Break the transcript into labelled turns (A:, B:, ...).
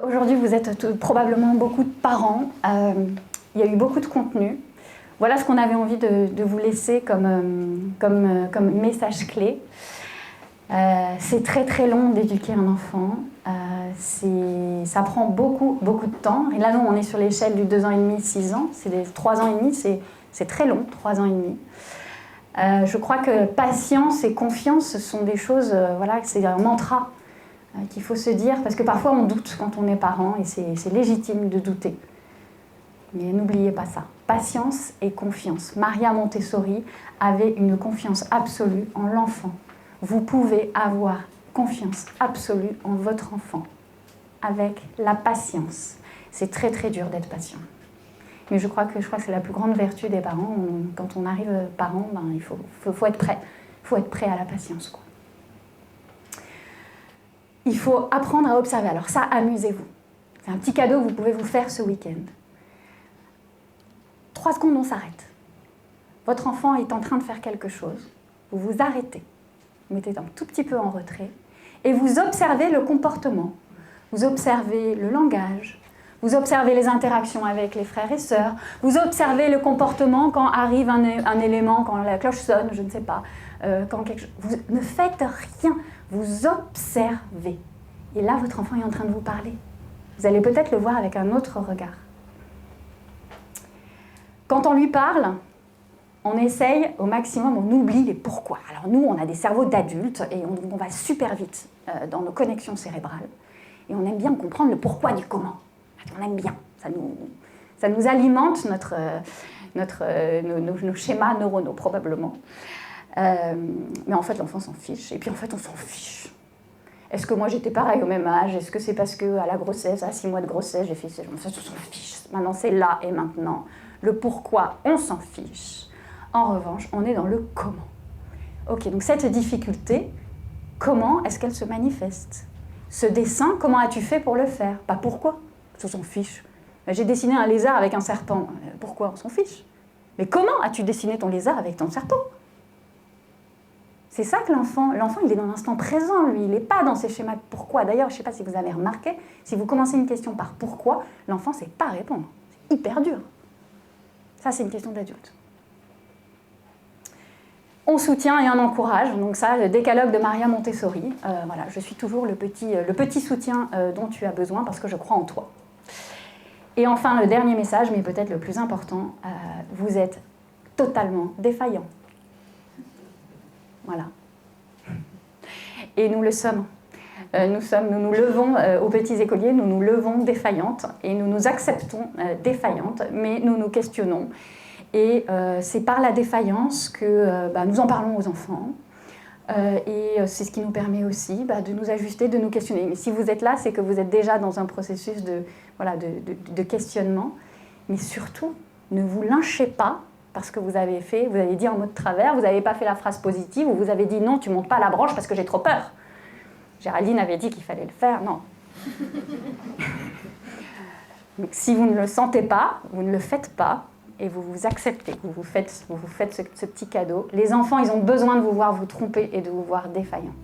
A: Aujourd'hui, vous êtes probablement beaucoup de parents. Il y a eu beaucoup de contenu. Voilà ce qu'on avait envie de vous laisser comme message clé. C'est très très long d'éduquer un enfant. Ça prend beaucoup de temps. Et là, nous, on est sur l'échelle du 2 ans et demi, 6 ans. C'est des 3 ans et demi, c'est très long, 3 ans et demi. Je crois que patience et confiance, ce sont des choses, voilà, c'est un mantra qu'il faut se dire, parce que parfois on doute quand on est parent, et c'est légitime de douter. Mais n'oubliez pas ça, patience et confiance. Maria Montessori avait une confiance absolue en l'enfant. Vous pouvez avoir confiance absolue en votre enfant, avec la patience. C'est très très dur d'être patient. Mais je crois que c'est la plus grande vertu des parents. Quand on arrive parent, il faut être prêt. Il faut être prêt à la patience, quoi. Il faut apprendre à observer. Alors ça, amusez-vous. C'est un petit cadeau que vous pouvez vous faire ce week-end. 3 secondes, on s'arrête. Votre enfant est en train de faire quelque chose. Vous vous arrêtez. Vous mettez un tout petit peu en retrait. Et vous observez le comportement. Vous observez le langage. Vous observez les interactions avec les frères et sœurs. Vous observez le comportement quand arrive un élément, quand la cloche sonne, je ne sais pas. Quand quelque chose... Vous ne faites rien. Vous observez. Et là, votre enfant est en train de vous parler. Vous allez peut-être le voir avec un autre regard. Quand on lui parle, on essaye au maximum, on oublie les pourquoi. Alors nous, on a des cerveaux d'adultes et on va super vite dans nos connexions cérébrales. Et on aime bien comprendre le pourquoi du comment. On aime bien. Ça nous alimente nos schémas neuronaux, probablement. Mais en fait, l'enfant s'en fiche. Et puis en fait, on s'en fiche. Est-ce que moi, j'étais pareil au même âge? Est-ce que c'est parce qu'à la grossesse, à 6 mois de grossesse, j'ai fait ça? En fait, on s'en fiche. Maintenant, c'est là et maintenant. Le pourquoi, on s'en fiche. En revanche, on est dans le comment. Ok, donc cette difficulté, comment est-ce qu'elle se manifeste? Ce dessin, comment as-tu fait pour le faire? Pas pourquoi, on s'en fiche. J'ai dessiné un lézard avec un serpent. Pourquoi? On s'en fiche. Mais comment as-tu dessiné ton lézard avec ton serpent? C'est ça que l'enfant, il est dans l'instant présent, lui. Il n'est pas dans ces schémas de pourquoi. D'ailleurs, je ne sais pas si vous avez remarqué, si vous commencez une question par pourquoi, l'enfant ne sait pas répondre. C'est hyper dur. Ça, c'est une question d'adulte. On soutient et on encourage. Donc ça, le décalogue de Maria Montessori. Voilà, je suis toujours le petit soutien dont tu as besoin parce que je crois en toi. Et enfin, le dernier message, mais peut-être le plus important, vous êtes totalement défaillant. Voilà. Et nous le sommes. Nous nous levons aux petits écoliers, nous nous levons défaillantes et nous nous acceptons défaillantes, mais nous nous questionnons. Et c'est par la défaillance que nous en parlons aux enfants. Et c'est ce qui nous permet aussi de nous ajuster, de nous questionner. Mais si vous êtes là, c'est que vous êtes déjà dans un processus de questionnement. Mais surtout, ne vous lynchez pas parce que vous avez dit en mode travers, vous n'avez pas fait la phrase positive, ou vous avez dit non, tu ne montes pas à la branche parce que j'ai trop peur. Géraldine avait dit qu'il fallait le faire, non. Donc, si vous ne le sentez pas, vous ne le faites pas, et vous vous acceptez, vous vous faites ce petit cadeau. Les enfants, ils ont besoin de vous voir vous tromper et de vous voir défaillant.